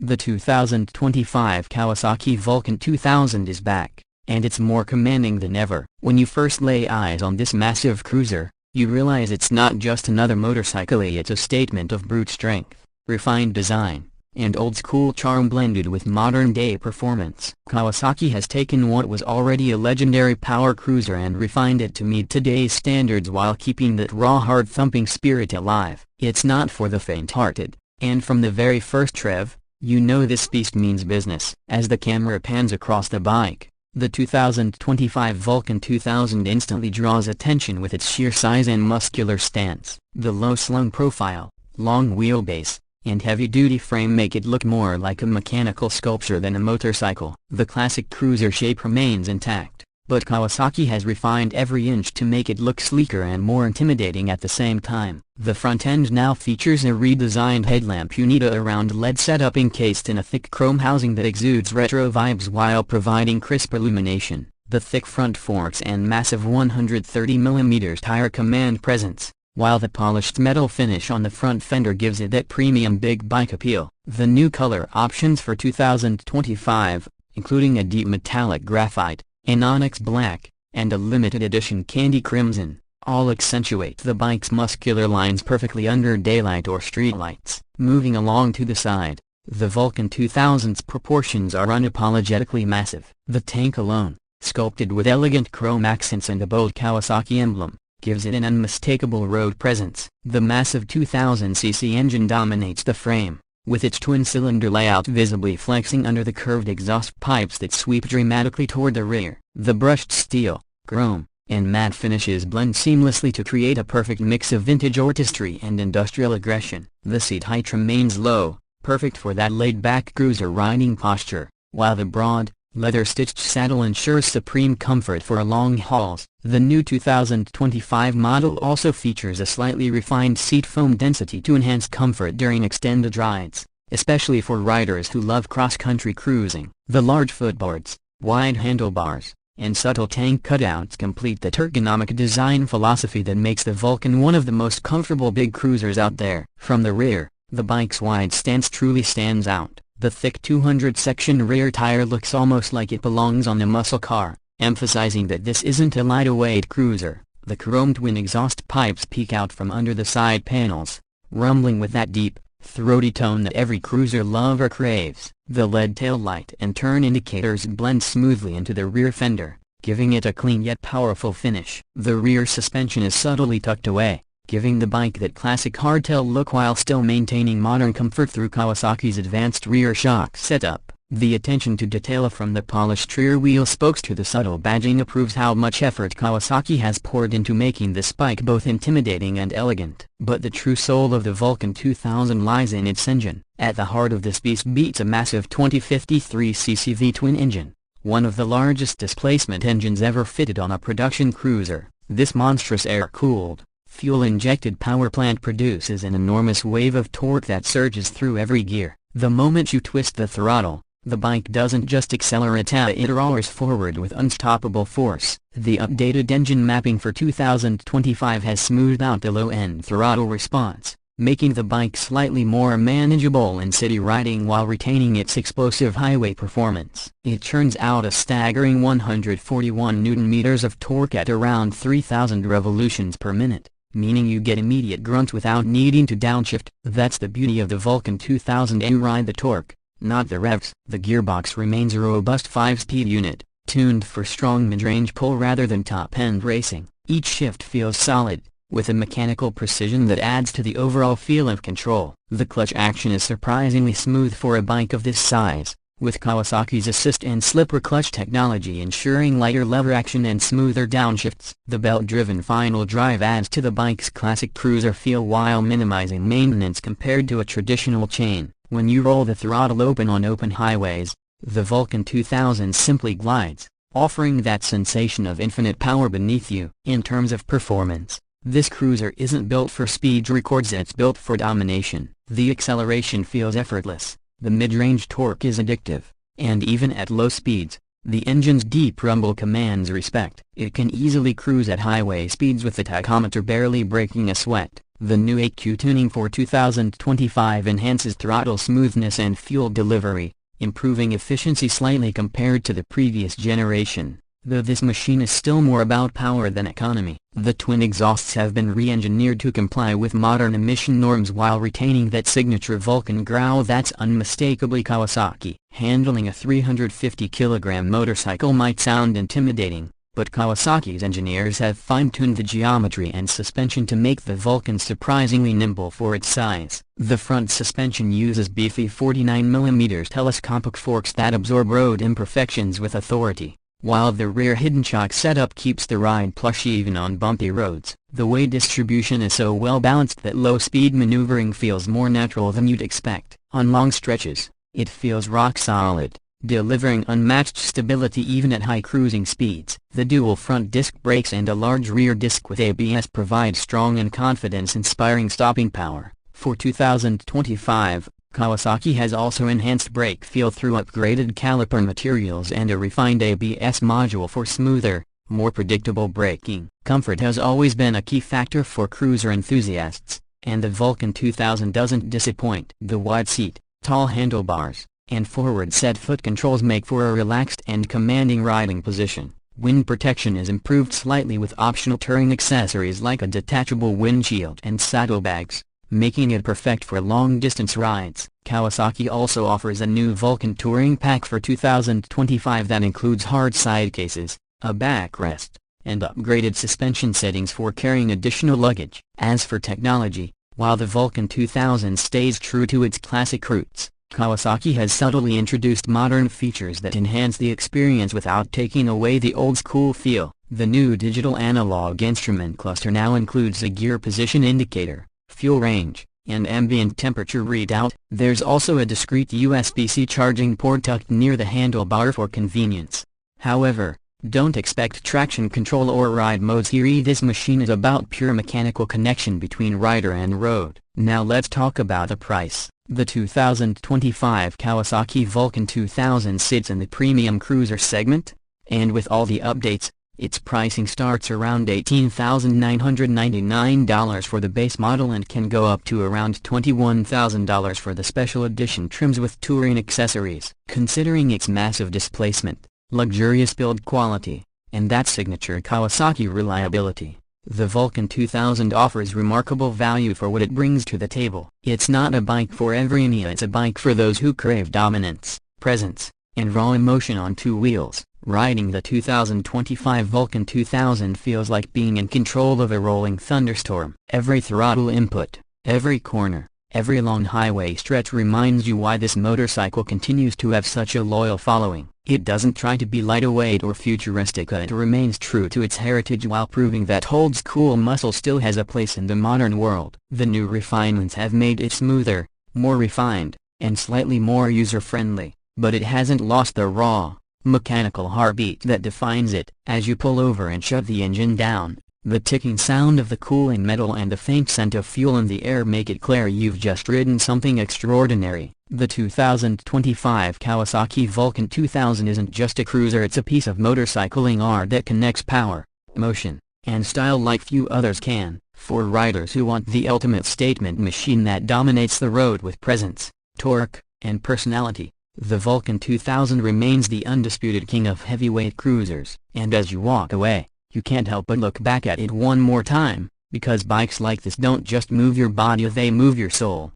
The 2025 Kawasaki Vulcan 2000 is back, and it's more commanding than ever. When you first lay eyes on this massive cruiser, you realize it's not just another motorcycle, it's a statement of brute strength, refined design, and old-school charm blended with modern-day performance. Kawasaki has taken what was already a legendary power cruiser and refined it to meet today's standards while keeping that raw hard-thumping spirit alive. It's not for the faint-hearted, and from the very first rev, you know this beast means business. As the camera pans across the bike, the 2025 Vulcan 2000 instantly draws attention with its sheer size and muscular stance. The low-slung profile, long wheelbase, and heavy-duty frame make it look more like a mechanical sculpture than a motorcycle. The classic cruiser shape remains intact, but Kawasaki has refined every inch to make it look sleeker and more intimidating at the same time. The front end now features a redesigned headlamp unita around LED setup encased in a thick chrome housing that exudes retro vibes while providing crisp illumination. The thick front forks and massive 130mm tire command presence, while the polished metal finish on the front fender gives it that premium big bike appeal. The new color options for 2025, including a deep metallic graphite, an onyx black, and a limited edition candy crimson, all accentuate the bike's muscular lines perfectly under daylight or streetlights. Moving along to the side, the Vulcan 2000's proportions are unapologetically massive. The tank alone, sculpted with elegant chrome accents and a bold Kawasaki emblem, gives it an unmistakable road presence. The massive 2000cc engine dominates the frame, with its twin-cylinder layout visibly flexing under the curved exhaust pipes that sweep dramatically toward the rear. The brushed steel, chrome, and matte finishes blend seamlessly to create a perfect mix of vintage artistry and industrial aggression. The seat height remains low, perfect for that laid-back cruiser riding posture, while the broad, leather-stitched saddle ensures supreme comfort for long hauls. The new 2025 model also features a slightly refined seat foam density to enhance comfort during extended rides, especially for riders who love cross-country cruising. The large footboards, wide handlebars, and subtle tank cutouts complete the ergonomic design philosophy that makes the Vulcan one of the most comfortable big cruisers out there. From the rear, the bike's wide stance truly stands out. The thick 200-section rear tire looks almost like it belongs on a muscle car, emphasizing that this isn't a lightweight cruiser. The chrome twin exhaust pipes peek out from under the side panels, rumbling with that deep, throaty tone that every cruiser lover craves. The LED taillight and turn indicators blend smoothly into the rear fender, giving it a clean yet powerful finish. The rear suspension is subtly tucked away, giving the bike that classic hardtail look while still maintaining modern comfort through Kawasaki's advanced rear shock setup. The attention to detail from the polished rear wheel spokes to the subtle badging proves how much effort Kawasaki has poured into making this bike both intimidating and elegant. But the true soul of the Vulcan 2000 lies in its engine. At the heart of this beast beats a massive 2053cc V-twin engine, one of the largest displacement engines ever fitted on a production cruiser. This monstrous air-cooled, fuel-injected power plant produces an enormous wave of torque that surges through every gear. The moment you twist the throttle, the bike doesn't just accelerate, it roars forward with unstoppable force. The updated engine mapping for 2025 has smoothed out the low-end throttle response, making the bike slightly more manageable in city riding while retaining its explosive highway performance. It churns out a staggering 141 Nm of torque at around 3,000 revolutions per minute, meaning you get immediate grunt without needing to downshift. That's the beauty of the Vulcan 2000. You ride the torque, not the revs. The gearbox remains a robust 5-speed unit, tuned for strong mid-range pull rather than top-end racing. Each shift feels solid, with a mechanical precision that adds to the overall feel of control. The clutch action is surprisingly smooth for a bike of this size, with Kawasaki's assist and slipper clutch technology ensuring lighter lever action and smoother downshifts. The belt-driven final drive adds to the bike's classic cruiser feel while minimizing maintenance compared to a traditional chain. When you roll the throttle open on open highways, the Vulcan 2000 simply glides, offering that sensation of infinite power beneath you. In terms of performance, this cruiser isn't built for speed records, it's built for domination. The acceleration feels effortless, the mid-range torque is addictive, and even at low speeds, the engine's deep rumble commands respect. It can easily cruise at highway speeds with the tachometer barely breaking a sweat, The new EQ tuning for 2025 enhances throttle smoothness and fuel delivery, improving efficiency slightly compared to the previous generation. Though this machine is still more about power than economy. The twin exhausts have been re-engineered to comply with modern emission norms while retaining that signature Vulcan growl that's unmistakably Kawasaki. Handling a 350-kilogram motorcycle might sound intimidating, but Kawasaki's engineers have fine-tuned the geometry and suspension to make the Vulcan surprisingly nimble for its size. The front suspension uses beefy 49mm telescopic forks that absorb road imperfections with authority, while the rear hidden shock setup keeps the ride plush even on bumpy roads. The weight distribution is so well balanced that low-speed maneuvering feels more natural than you'd expect. On long stretches, it feels rock solid, delivering unmatched stability even at high cruising speeds. The dual front disc brakes and a large rear disc with ABS provide strong and confidence-inspiring stopping power. For 2025, Kawasaki has also enhanced brake feel through upgraded caliper materials and a refined ABS module for smoother, more predictable braking. Comfort has always been a key factor for cruiser enthusiasts, and the Vulcan 2000 doesn't disappoint. The wide seat, tall handlebars, and forward-set foot controls make for a relaxed and commanding riding position. Wind protection is improved slightly with optional touring accessories like a detachable windshield and saddlebags, making it perfect for long-distance rides. Kawasaki also offers a new Vulcan Touring Pack for 2025 that includes hard side cases, a backrest, and upgraded suspension settings for carrying additional luggage. As for technology, while the Vulcan 2000 stays true to its classic roots, Kawasaki has subtly introduced modern features that enhance the experience without taking away the old-school feel. The new digital analog instrument cluster now includes a gear position indicator, fuel range, and ambient temperature readout. There's also a discrete USB-C charging port tucked near the handlebar for convenience. However, don't expect traction control or ride modes here. This machine is about pure mechanical connection between rider and road. Now let's talk about the price. The 2025 Kawasaki Vulcan 2000 sits in the premium cruiser segment, and with all the updates, its pricing starts around $18,999 for the base model and can go up to around $21,000 for the special edition trims with touring accessories. Considering its massive displacement, luxurious build quality, and that signature Kawasaki reliability, the Vulcan 2000 offers remarkable value for what it brings to the table. It's not a bike for everyone, it's a bike for those who crave dominance, presence, and raw emotion on two wheels. Riding the 2025 Vulcan 2000 feels like being in control of a rolling thunderstorm. Every throttle input, every corner, every long highway stretch reminds you why this motorcycle continues to have such a loyal following. It doesn't try to be lightweight or futuristic, it remains true to its heritage while proving that old-school muscle still has a place in the modern world. The new refinements have made it smoother, more refined, and slightly more user-friendly, but it hasn't lost the raw, mechanical heartbeat that defines it. As you pull over and shut the engine down, the ticking sound of the cooling metal and the faint scent of fuel in the air make it clear you've just ridden something extraordinary. The 2025 Kawasaki Vulcan 2000 isn't just a cruiser, it's a piece of motorcycling art that connects power, motion, and style like few others can. For riders who want the ultimate statement machine that dominates the road with presence, torque, and personality, the Vulcan 2000 remains the undisputed king of heavyweight cruisers. And as you walk away, you can't help but look back at it one more time, because bikes like this don't just move your body, they move your soul.